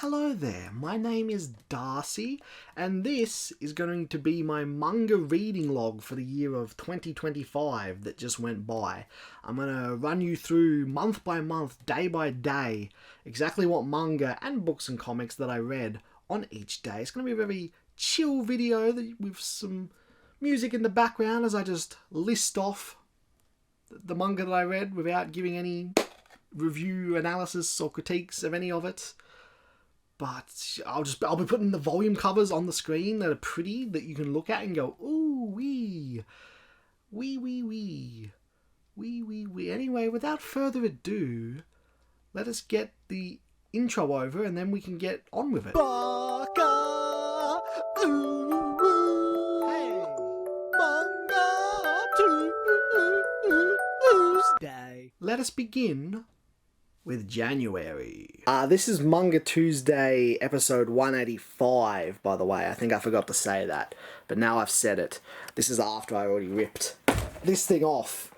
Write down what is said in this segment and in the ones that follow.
Hello there, my name is Darcy, and this is going to be my manga reading log for the year of 2025 that just went by. I'm going to run you through month by month, day by day, exactly what manga and books and comics that I read on each day. It's going to be a very chill video with some music in the background as I just list off the manga that I read without giving any review, analysis, or critiques of any of it. But I'll be putting the volume covers on the screen that are pretty, that you can look at and go, ooh, wee. Anyway, without further ado, let us get the intro over and then we can get on with it. Baka, hey, Manga Tuesday. Let us begin with January. This is Manga Tuesday, episode 185, by the way. I think I forgot to say that, but now I've said it. This is after I already ripped this thing off.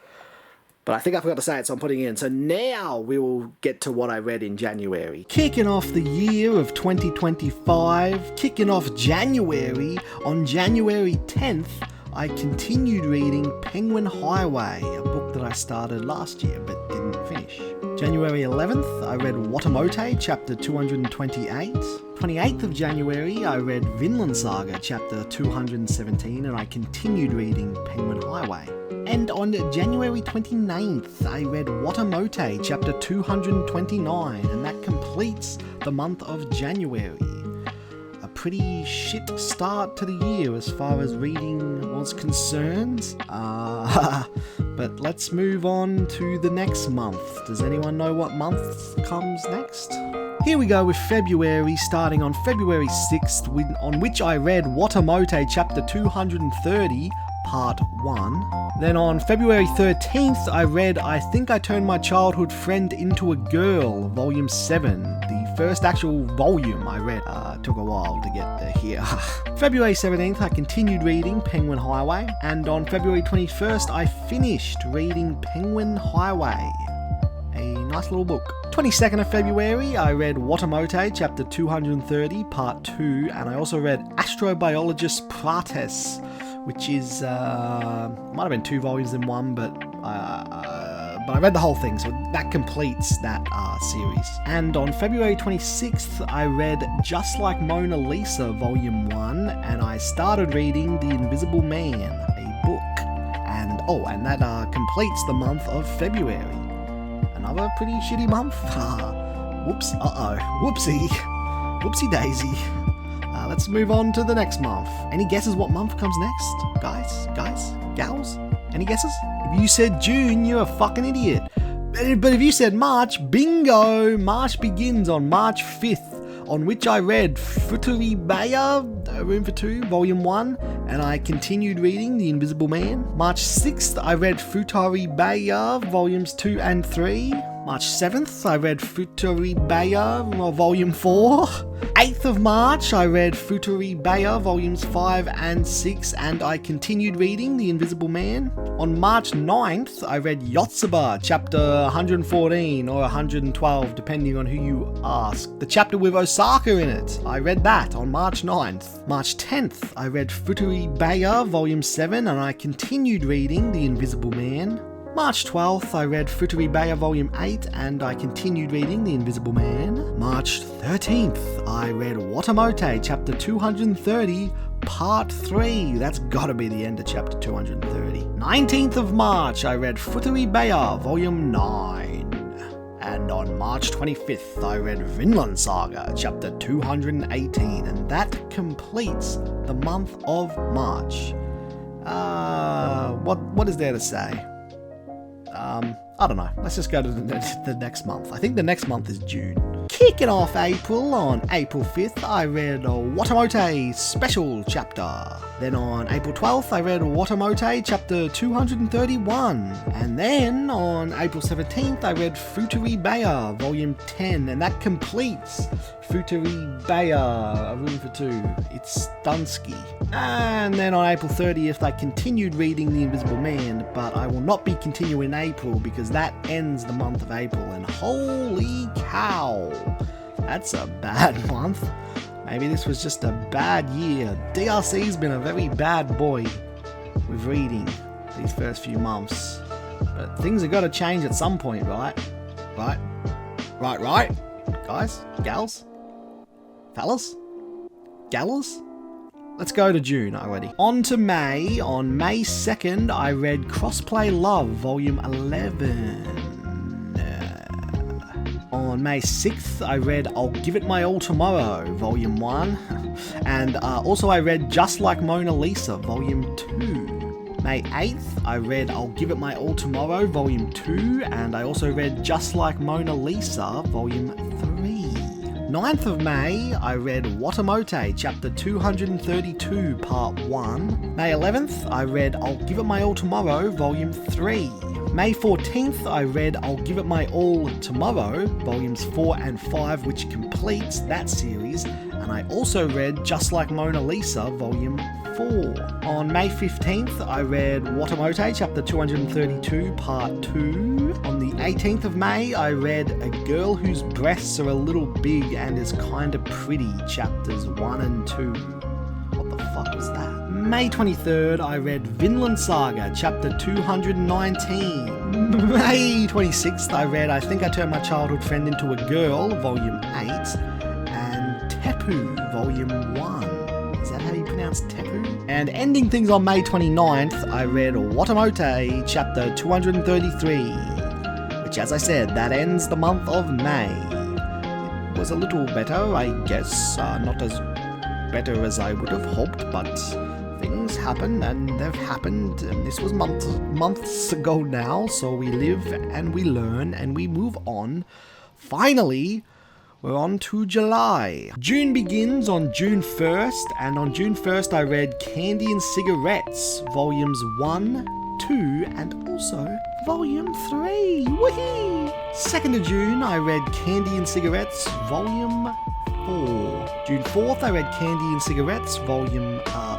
But I think I forgot to say it, so I'm putting it in. So now we will get to what I read in January. Kicking off the year of 2025, kicking off January, on January 10th, I continued reading Penguin Highway, a book that I started last year but didn't finish. January 11th, I read Watamote, chapter 228. 28th of January, I read Vinland Saga, chapter 217, and I continued reading Penguin Highway. And on January 29th, I read Watamote, chapter 229, and that completes the month of January. A pretty shit start to the year as far as reading was concerned. But let's move on to the next month. Does anyone know what month comes next? Here we go with February, starting on February 6th, on which I read Watamote chapter 230, part 1. Then on February 13th, I read I Think I Turned My Childhood Friend Into a Girl, volume 7. The first actual volume I read. Took a while to get there here. February 17th, I continued reading Penguin Highway, and on February 21st, I finished reading Penguin Highway. A nice little book. 22nd of February, I read Watamote, chapter 230, part 2, and I also read Astrobiologist Prates, which is, might have been 2 volumes in one, but I read the whole thing, so that completes that series. And on February 26th, I read Just Like Mona Lisa, volume 1, and I started reading The Invisible Man, a book. And that completes the month of February. Another pretty shitty month. Whoopsie daisy. Let's move on to the next month. Any guesses what month comes next? Guys, gals? Any guesses? If you said June, you're a fucking idiot. But if you said March, bingo! March begins on March 5th, on which I read Futuribeya, Room for Two, Volume 1, and I continued reading The Invisible Man. March 6th, I read Futuribeya, Volumes 2 and 3. March 7th, I read Futuribeya, Volume 4. 8th of March, I read Futuribeya, Volumes 5 and 6, and I continued reading The Invisible Man. On March 9th, I read Yotsuba, chapter 114 or 112, depending on who you ask. The chapter with Osaka in it. I read that on March 9th. March 10th, I read Futuribeya, Volume 7, and I continued reading The Invisible Man. March 12th, I read Futuribeya Volume 8, and I continued reading The Invisible Man. March 13th, I read Watamote, chapter 230, part 3. That's gotta be the end of chapter 230. 19th of March, I read Futuribeya, Volume 9. And on March 25th, I read Vinland Saga, chapter 218, and that completes the month of March. What is there to say? I don't know. Let's just go to the next month. I think the next month is June. Kicking off April, on April 5th, I read Watamote Special Chapter. Then on April 12th, I read Watamote Chapter 231. And then on April 17th, I read Futuribeya Volume 10. And that completes Futuribeya, A Room for Two. It's Dunsky. And then on April 30th, I continued reading The Invisible Man, but I will not be continuing in April because that ends the month of April. And holy cow! That's a bad month. Maybe this was just a bad year. DRC's been a very bad boy with reading these first few months. But things have got to change at some point, right? Right? Guys? Gals? Fellas? Gallas? Let's go to June already. On to May. On May 2nd, I read Crossplay Love, Volume 11. On May 6th, I read I'll Give It My All Tomorrow, Volume 1. And also I read Just Like Mona Lisa, Volume 2. May 8th, I read I'll Give It My All Tomorrow, Volume 2. And I also read Just Like Mona Lisa, Volume 3. 9th of May, I read Watamote, Chapter 232, Part 1. May 11th, I read I'll Give It My All Tomorrow, Volume 3. May 14th, I read I'll Give It My All Tomorrow, Volumes 4 and 5, which completes that series. And I also read Just Like Mona Lisa, Volume 4. On May 15th, I read Watamote, Chapter 232, Part 2. On the 18th of May, I read A Girl Whose Breasts Are a Little Big and Is Kinda Pretty, Chapters 1 and 2. What the fuck was that? May 23rd, I read Vinland Saga, Chapter 219. May 26th, I read I Think I Turned My Childhood Friend Into a Girl, Volume 8. And Tepu, Volume 1. Is that how you pronounce Tepu? And ending things on May 29th, I read Watamote, Chapter 233. Which, as I said, that ends the month of May. It was a little better, I guess. Not as better as I would have hoped, but things happen, and they've happened, and this was months ago now, so we live and we learn and we move on. Finally, we're on to July. June begins on June 1st, and on June 1st I read Candy and Cigarettes, Volumes 1, 2, and also Volume 3. Woohoo! 2nd of June I read Candy and Cigarettes, Volume 4. June 4th I read Candy and Cigarettes, Volume 5.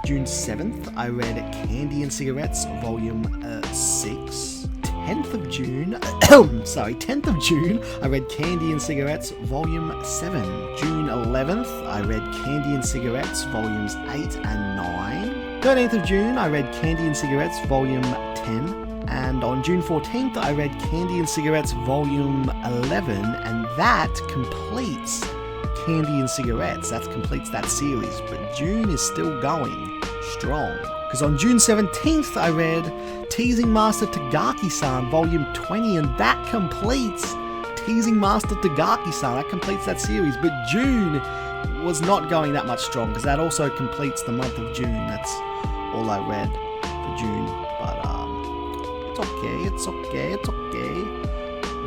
June 7th I read Candy and Cigarettes, Volume 6. 10th of June, 10th of June, I read Candy and Cigarettes, Volume 7. June 11th, I read Candy and Cigarettes, Volumes 8 and 9. 13th of June, I read Candy and Cigarettes, Volume 10. And on June 14th, I read Candy and Cigarettes, Volume 11, and that completes Candy and Cigarettes. That completes that series, but June is still going strong. Because on June 17th, I read Teasing Master Tagaki-san, Volume 20, and that completes Teasing Master Tagaki-san. That completes that series. But June was not going that much strong, because that also completes the month of June. That's all I read for June. But it's okay. A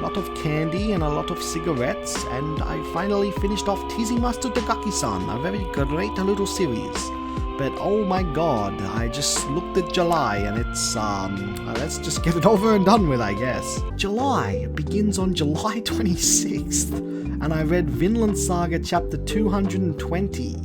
lot of candy and a lot of cigarettes, and I finally finished off Teasing Master Tagaki-san, a very great little series. But oh my god, I just looked at July and it's, let's just get it over and done with, I guess. July begins on July 26th, and I read Vinland Saga Chapter 220,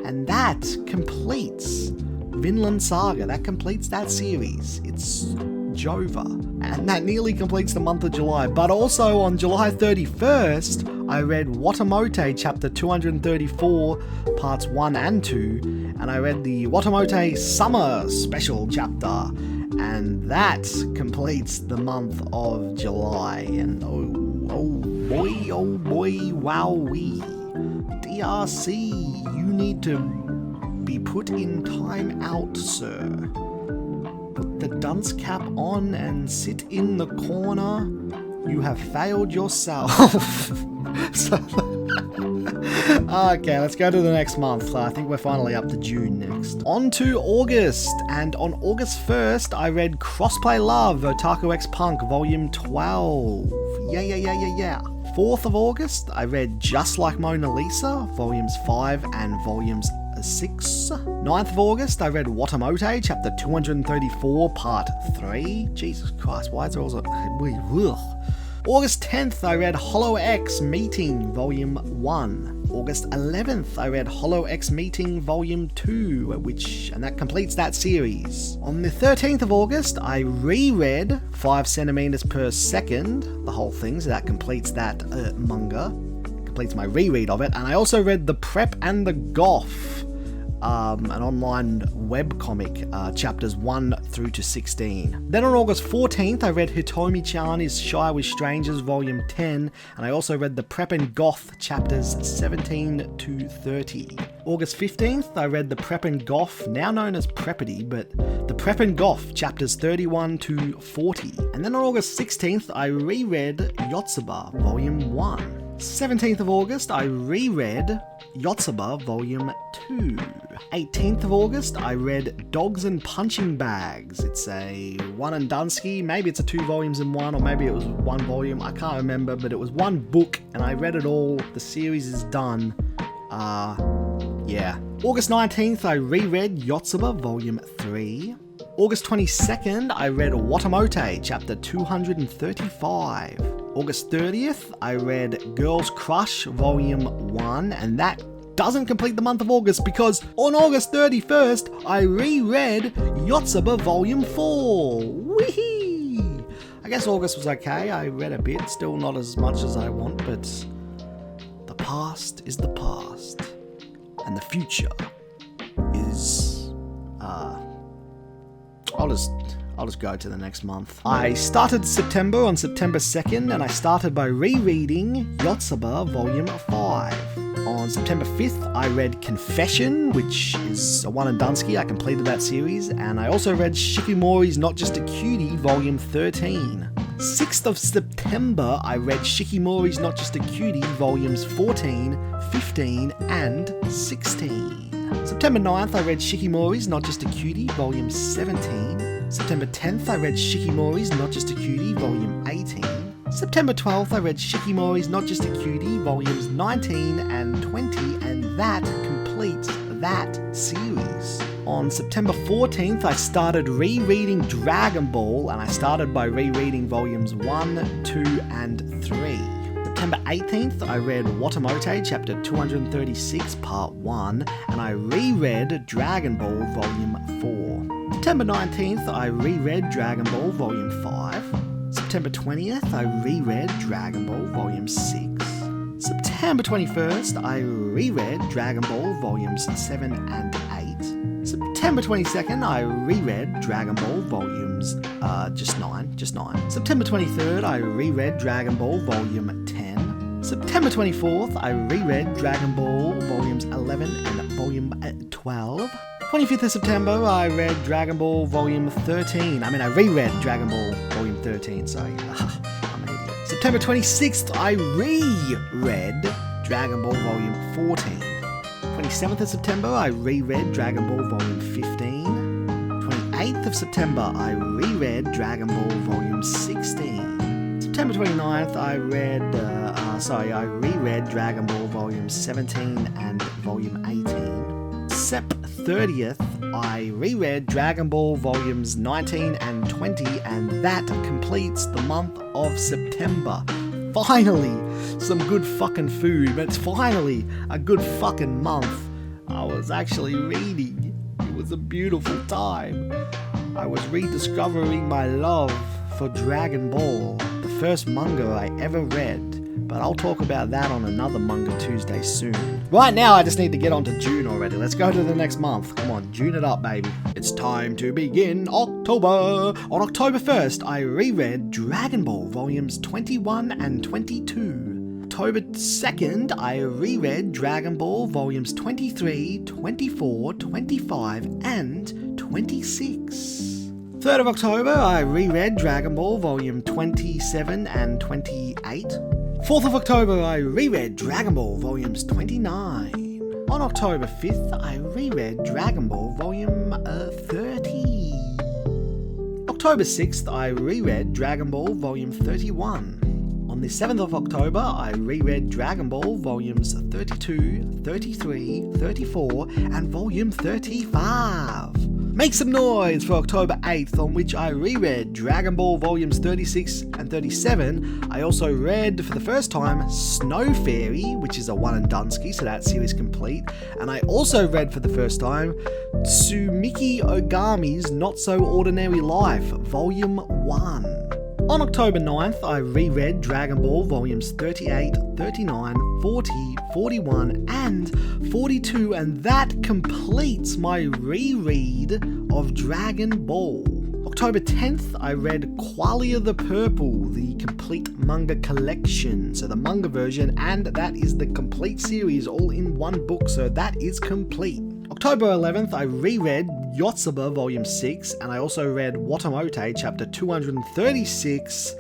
and that completes Vinland Saga. That completes that series. It's Jova, and that nearly completes the month of July. But also on July 31st, I read Watamote Chapter 234, Parts 1 and 2, and I read the Watamote Summer Special Chapter, and that completes the month of July. And oh boy, wowee. DRC, you need to be put in time out, sir. Put the dunce cap on and sit in the corner. You have failed yourself. Okay, let's go to the next month. I think we're finally up to June next. On to August, and on August 1st, I read Crossplay Love, Otaku X Punk, Volume 12. Yeah. 4th of August, I read Just Like Mona Lisa, Volumes 5 and Volumes 6. 9th of August, I read Watamote, Chapter 234, Part 3. Jesus Christ, why is there also... August 10th, I read Hollow X Meeting, Volume 1. August 11th, I read Hollow X Meeting, Volume 2, and that completes that series. On the 13th of August, I reread 5 centimeters per second, the whole thing, so that completes that manga. completes my reread of it. And I also read The Prep and the Goth, an online webcomic, chapters 1 through to 16. Then on August 14th, I read Hitomi-chan is Shy with Strangers, Volume 10, and I also read The Prep and Goth, chapters 17 to 30. August 15th, I read The Prep and Goth, now known as Preppity, but The Prep and Goth, chapters 31 to 40. And then on August 16th, I reread Yotsuba, Volume 1. 17th of August, I reread Yotsuba Volume 2. 18th of August, I read Dogs and Punching Bags. It's a one and doneski. Maybe it's a 2 volumes in one, or maybe it was 1 volume. I can't remember, but it was 1 book, and I read it all. The series is done. Yeah. August 19th, I reread Yotsuba Volume 3. August 22nd, I read Watamote, chapter 235. August 30th, I read Girl's Crush, Volume 1, and that doesn't complete the month of August because on August 31st, I reread Yotsuba Volume 4. Whee! I guess August was okay. I read a bit, still not as much as I want, but the past is the past, and the future is, I'll just go to the next month. I started September on September 2nd, and I started by rereading Yotsuba Volume 5. On September 5th, I read Confession, which is a one and doneski. I completed that series, and I also read Shikimori's Not Just a Cutie, Volume 13. 6th of September, I read Shikimori's Not Just a Cutie, Volumes 14, 15, and 16. September 9th, I read Shikimori's Not Just a Cutie, Volume 17. September 10th, I read Shikimori's Not Just a Cutie, Volume 18. September 12th, I read Shikimori's Not Just a Cutie, Volumes 19 and 20, and that completes that series. On September 14th, I started rereading Dragon Ball, and I started by rereading Volumes 1, 2, and 3. September 18th, I read Watamote, chapter 236, part 1, and I reread Dragon Ball, Volume 4. September 19th, I reread Dragon Ball, Volume 5. September 20th, I reread Dragon Ball Volume 6. September 21st, I reread Dragon Ball Volumes 7 and 8. September 22nd, I reread Dragon Ball Volumes, just 9. September 23rd, I reread Dragon Ball Volume 10. September 24th, I reread Dragon Ball Volumes 11 and Volume 12. 25th of September, I read Dragon Ball Volume 13. I reread Dragon Ball Volume 13, sorry. I'm an idiot. September 26th, I reread Dragon Ball Volume 14. 27th of September, I reread Dragon Ball Volume 15. 28th of September, I reread Dragon Ball Volume 16. September 29th, I reread Dragon Ball Volume 17 and Volume 18. Sep 30th, I reread Dragon Ball Volumes 19 and 20, and that completes the month of September. Finally, some good fucking food, but it's finally a good fucking month. I was actually reading. It was a beautiful time. I was rediscovering my love for Dragon Ball, the first manga I ever read. But I'll talk about that on another Manga Tuesday soon. Right now, I just need to get on to June already. Let's go to the next month. Come on, June it up, baby. It's time to begin October. On October 1st, I reread Dragon Ball Volumes 21 and 22. October 2nd, I reread Dragon Ball Volumes 23, 24, 25, and 26. 3rd of October, I reread Dragon Ball Volume 27 and 28. 4th of October, I reread Dragon Ball Volumes 29. On October 5th, I reread Dragon Ball Volume 30. October 6th, I reread Dragon Ball Volume 31. On the 7th of October, I reread Dragon Ball Volumes 32, 33, 34, and Volume 35. Make some noise for October 8th, on which I reread Dragon Ball Volumes 36 and 37. I also read, for the first time, Snow Fairy, which is a one and doneski, so that series complete. And I also read for the first time Tsumiki Ogami's Not So Ordinary Life, Volume 1. On October 9th, I reread Dragon Ball volumes 38, 39, 40, 41, and 42, and that completes my reread of Dragon Ball. October 10th, I read Qualia the Purple, the complete manga collection. So the manga version, and that is the complete series all in one book, so that is complete. October 11th, I reread Yotsuba Volume 6, and I also read Watamote Chapter 236,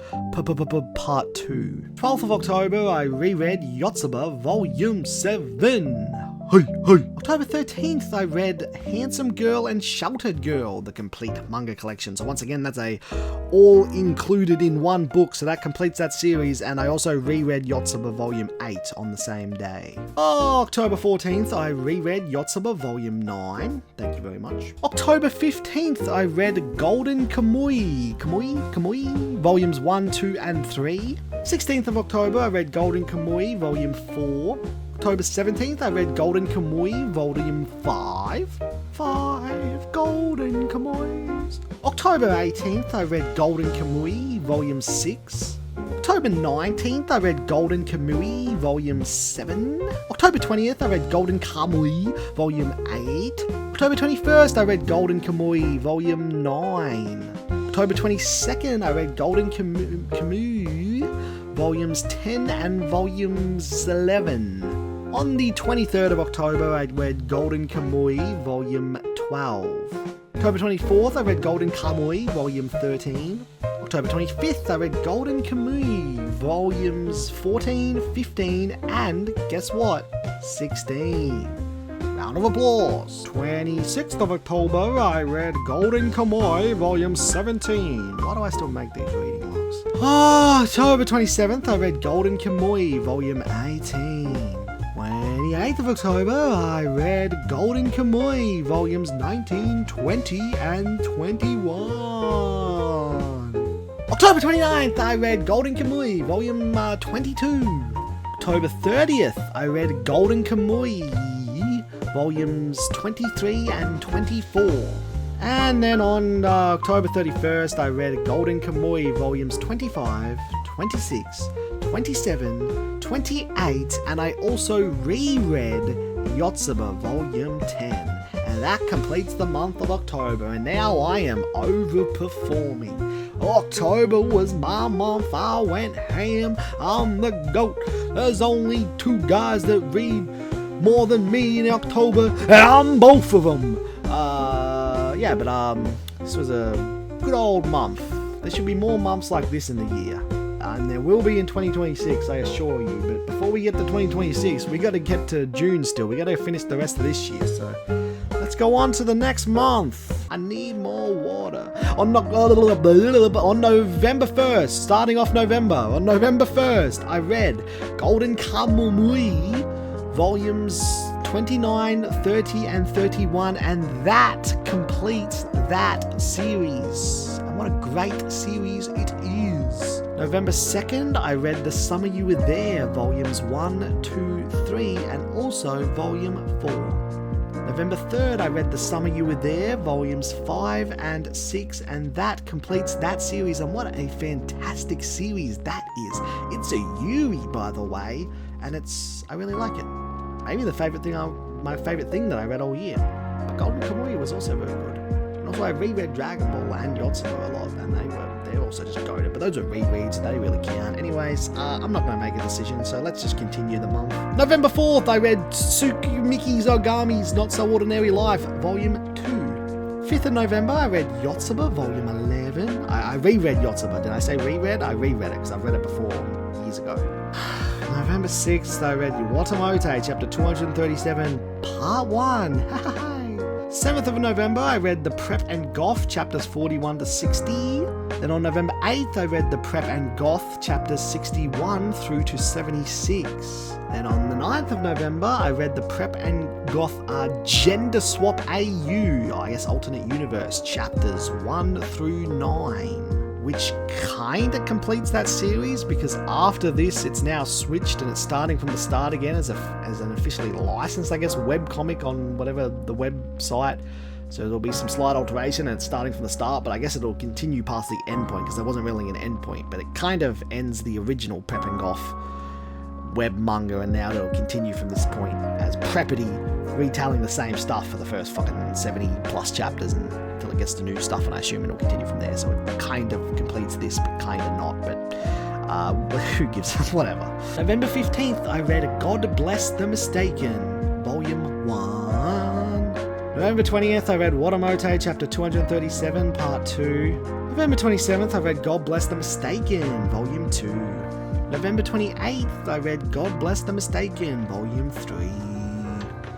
Part 2. 12th of October, I reread Yotsuba Volume 7. October 13th, I read Handsome Girl and Sheltered Girl, the complete manga collection. So once again, that's a all included in one book, so that completes that series, and I also reread Yotsuba Volume 8 on the same day. October 14th, I reread Yotsuba Volume 9. Thank you very much. October 15th, I read Golden Kamui, Volumes 1, 2, and 3. 16th of October, I read Golden Kamui, Volume 4. October 17th, I read Golden Kamui, Volume 5. 5 Golden Kamuis. October 18th, I read Golden Kamui, Volume 6. October 19th, I read Golden Kamui, Volume 7. October 20th, I read Golden Kamui, Volume 8. October 21st, I read Golden Kamui, Volume 9. October 22nd, I read Golden Kamui, Volumes 10 and Volumes 11. On the 23rd of October, I read Golden Kamui, Volume 12. October 24th, I read Golden Kamui, Volume 13. October 25th, I read Golden Kamui, Volumes 14, 15, and guess what? 16. Round of applause. 26th of October, I read Golden Kamui, Volume 17. Why do I still make these reading logs? October 27th, I read Golden Kamui, Volume 18. 28th of October, I read Golden Kamui, Volumes 19, 20, and 21. October 29th, I read Golden Kamui, Volume 22. October 30th, I read Golden Kamui, Volumes 23 and 24. And then on October 31st, I read Golden Kamui, Volumes 25, 26, 27, 28, and I also reread Yotsuba Volume 10. And that completes the month of October, and now I am overperforming. October was my month, I went ham, I'm the GOAT. There's only 2 guys that read more than me in October, and I'm both of them. This was a good old month. There should be more months like this in the year. And there will be in 2026, I assure you. But before we get to 2026, we got to get to June still. We got to finish the rest of this year. So let's go on to the next month. I need more water. On November 1st, starting off November, on November 1st, I read Golden Kamui, Volumes 29, 30, and 31, and that completes that series. And what a great series it is. November 2nd, I read The Summer You Were There, Volumes 1, 2, 3, and also Volume 4. November 3rd, I read The Summer You Were There, Volumes 5 and 6, and that completes that series, and what a fantastic series that is. It's a Yuri, by the way, and I really like it. Maybe my favourite thing that I read all year. But Golden Kamui was also very good. And also I reread Dragon Ball and Yotsuba a lot, and they're also just goated. But those are rereads, they really count. Anyways, I'm not going to make a decision, so let's just continue the month. November 4th, I read Tsukimiki Zogami's Not So Ordinary Life, Volume 2. 5th of November, I read Yotsuba, Volume 11. I reread Yotsuba. Did I say reread? I reread it, because I've read it before years ago. November 6th, I read Watamote, Chapter 237, Part 1. 7th of November, I read The Prep and Goth, Chapters 41 to 60. Then on November 8th, I read The Prep and Goth, Chapters 61 through to 76. Then on the 9th of November, I read The Prep and Goth Gender Swap AU, I guess Alternate Universe, Chapters 1 through 9. Which kinda completes that series, because after this it's now switched and it's starting from the start again as an officially licensed, I guess, webcomic on whatever the website So there'll be some slight alteration and it's starting from the start, but I guess it'll continue past the end point because there wasn't really an end point, but it kind of ends the original Prepping Off web manga, and now it'll continue from this point as Preppity retelling the same stuff for the first fucking 70 plus chapters until it gets to new stuff, and I assume it'll continue from there. So it kind of completes this, but kind of not, but who gives a whatever. November 15th, I read God Bless the Mistaken, Volume 1. November 20th, I read Watamote, Chapter 237, Part 2. November 27th, I read God Bless the Mistaken, Volume 2. November 28th, I read God Bless the Mistaken, Volume 3.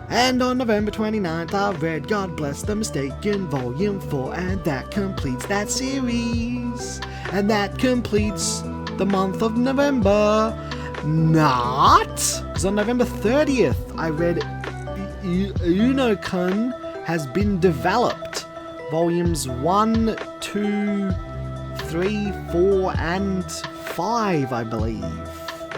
And on November 29th, I read God Bless the Mistaken, Volume 4, and that completes that series. And that completes the month of November. Not! Because on November 30th, I read Uno-kun Has Been Developed, Volumes 1, 2, 3, 4, and 5, I believe.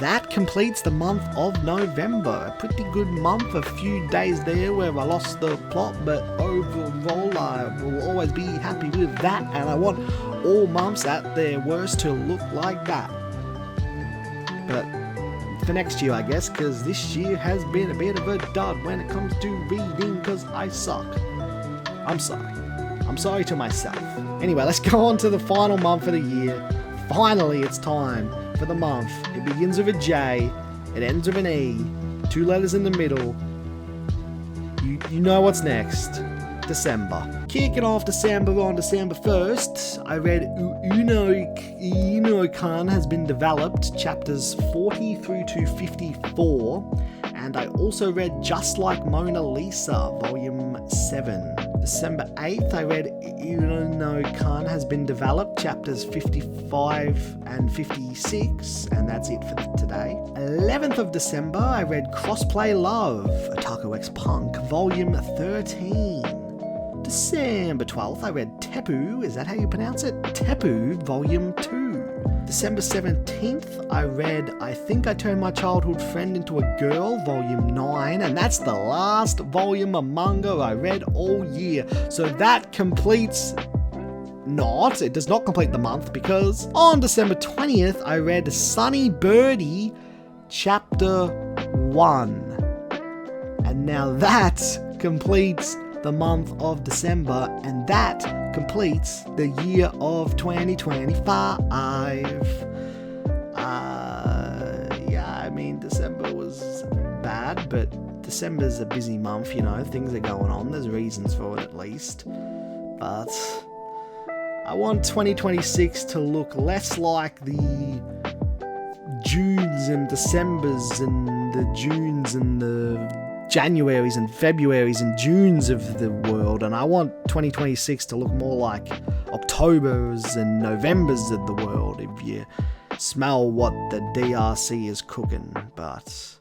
That completes the month of November. A pretty good month, a few days there where I lost the plot, but overall I will always be happy with that, and I want all months at their worst to look like that. But for next year, I guess, because this year has been a bit of a dud when it comes to reading, because I suck. I'm sorry. I'm sorry to myself. Anyway, let's go on to the final month of the year. Finally, it's time for the month. It begins with a J, it ends with an E, 2 letters in the middle. You know what's next. December. Kicking off December on December 1st, I read Uno-kun Has Been Developed, chapters 40 through to 54, and I also read Just Like Mona Lisa, volume 7. December 8th, I read Uno-kun Has Been Developed, chapters 55 and 56, and that's it for today. 11th of December, I read Crossplay Love, Otaku X Punk, volume 13. December 12th, I read Tepu, is that how you pronounce it? Tepu, volume 2. December 17th, I read I Think I Turned My Childhood Friend Into a Girl, volume 9, and that's the last volume of manga I read all year. So that completes... it does not complete the month, because on December 20th, I read Sunny Birdie, chapter 1. And now that completes the month of December, and that completes the year of 2025. I mean, December was bad, but December's a busy month, you know, things are going on, there's reasons for it at least. But I want 2026 to look less like the Junes and Decembers and the Junes and the Januaries and Februaries and Junes of the world, and I want 2026 to look more like Octobers and Novembers of the world, if you smell what the DRC is cooking. But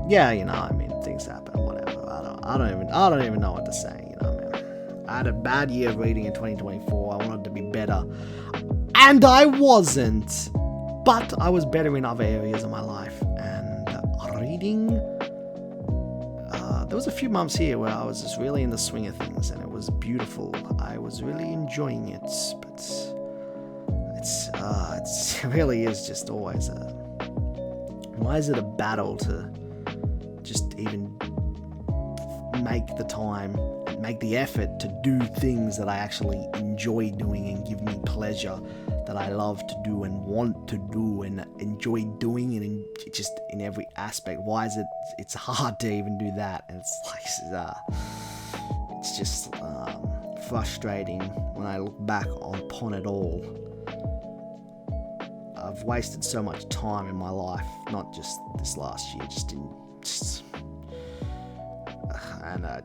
yeah, you know, I mean, things happen, whatever. I don't even know what to say, you know, man. I had a bad year of reading in 2024. I wanted to be better, and I wasn't, but I was better in other areas of my life. And reading, there was a few months here where I was just really in the swing of things, and it was beautiful. I was really enjoying it, but it really is just always why is it a battle to just even make the time, make the effort to do things that I actually enjoy doing and give me pleasure, that I love to do and want to do and enjoy doing, and just in every aspect. Why is it's hard to even do that? And it's like, it's just frustrating when I look back upon it all. I've wasted so much time in my life, not just this last year, and I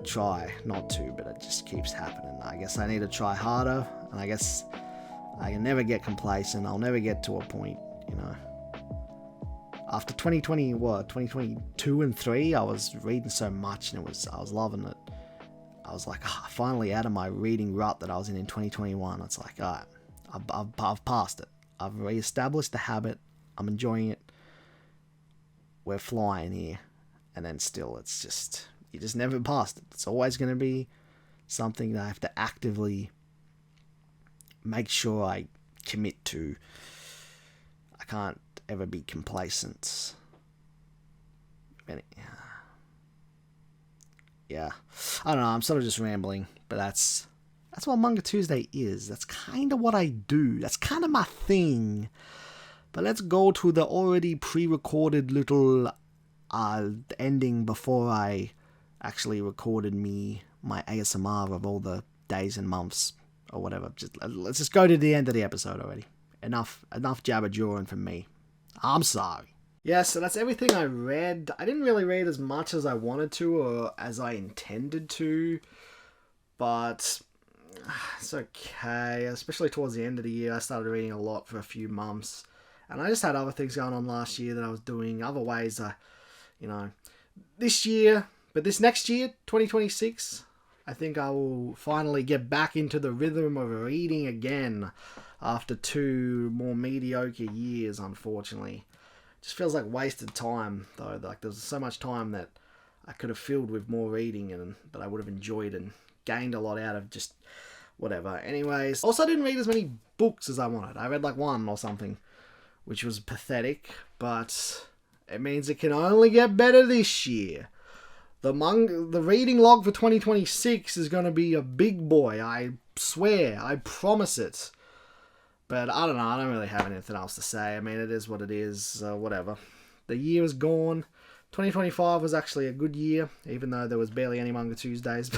try not to, but it just keeps happening. I guess I need to try harder, and I guess I can never get complacent. I'll never get to a point, you know. After 2022 and 3, I was reading so much, and I was loving it. I was like, finally out of my reading rut that I was in 2021. It's like, alright, I've passed it. I've re-established the habit. I'm enjoying it. We're flying here. And then still, it's just, you just never past it. It's always going to be something that I have to actively make sure I commit to. I can't ever be complacent. Yeah, I don't know, I'm sort of just rambling, but that's what Manga Tuesday is. That's kind of what I do. That's kind of my thing. But let's go to the already pre-recorded little ending before I actually recorded my ASMR of all the days and months or whatever. Let's just go to the end of the episode already. Enough jabber jawing from me. I'm sorry. Yeah, so that's everything I read. I didn't really read as much as I wanted to or as I intended to, but it's okay. Especially towards the end of the year, I started reading a lot for a few months, and I just had other things going on last year that I was doing, other ways this year, but this next year, 2026, I think I will finally get back into the rhythm of reading again after 2 more mediocre years, unfortunately. Just feels like wasted time, though. Like, there's so much time that I could have filled with more reading and that I would have enjoyed and gained a lot out of just whatever. Anyways, also I didn't read as many books as I wanted. I read like 1 or something, which was pathetic, but it means it can only get better this year. The reading log for 2026 is going to be a big boy. I swear. I promise it. But I don't know, I don't really have anything else to say. I mean, it is what it is, so whatever. The year is gone. 2025 was actually a good year, even though there was barely any Manga Tuesdays.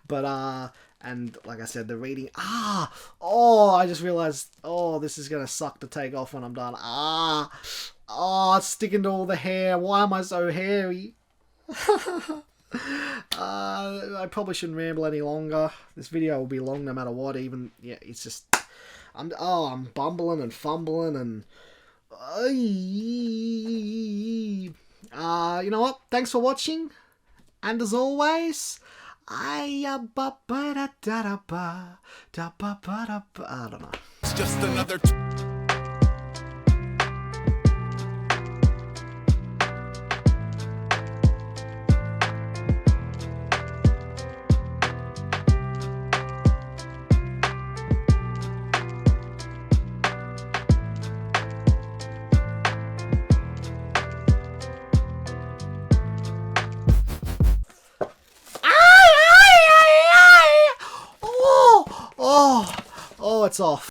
But and like I said, the reading, I just realized, this is going to suck to take off when I'm done. It's sticking to all the hair. Why am I so hairy? I probably shouldn't ramble any longer. This video will be long no matter what, it's just... I'm bumbling and fumbling and... you know what? Thanks for watching. And as always... I don't know. It's just another... it's off.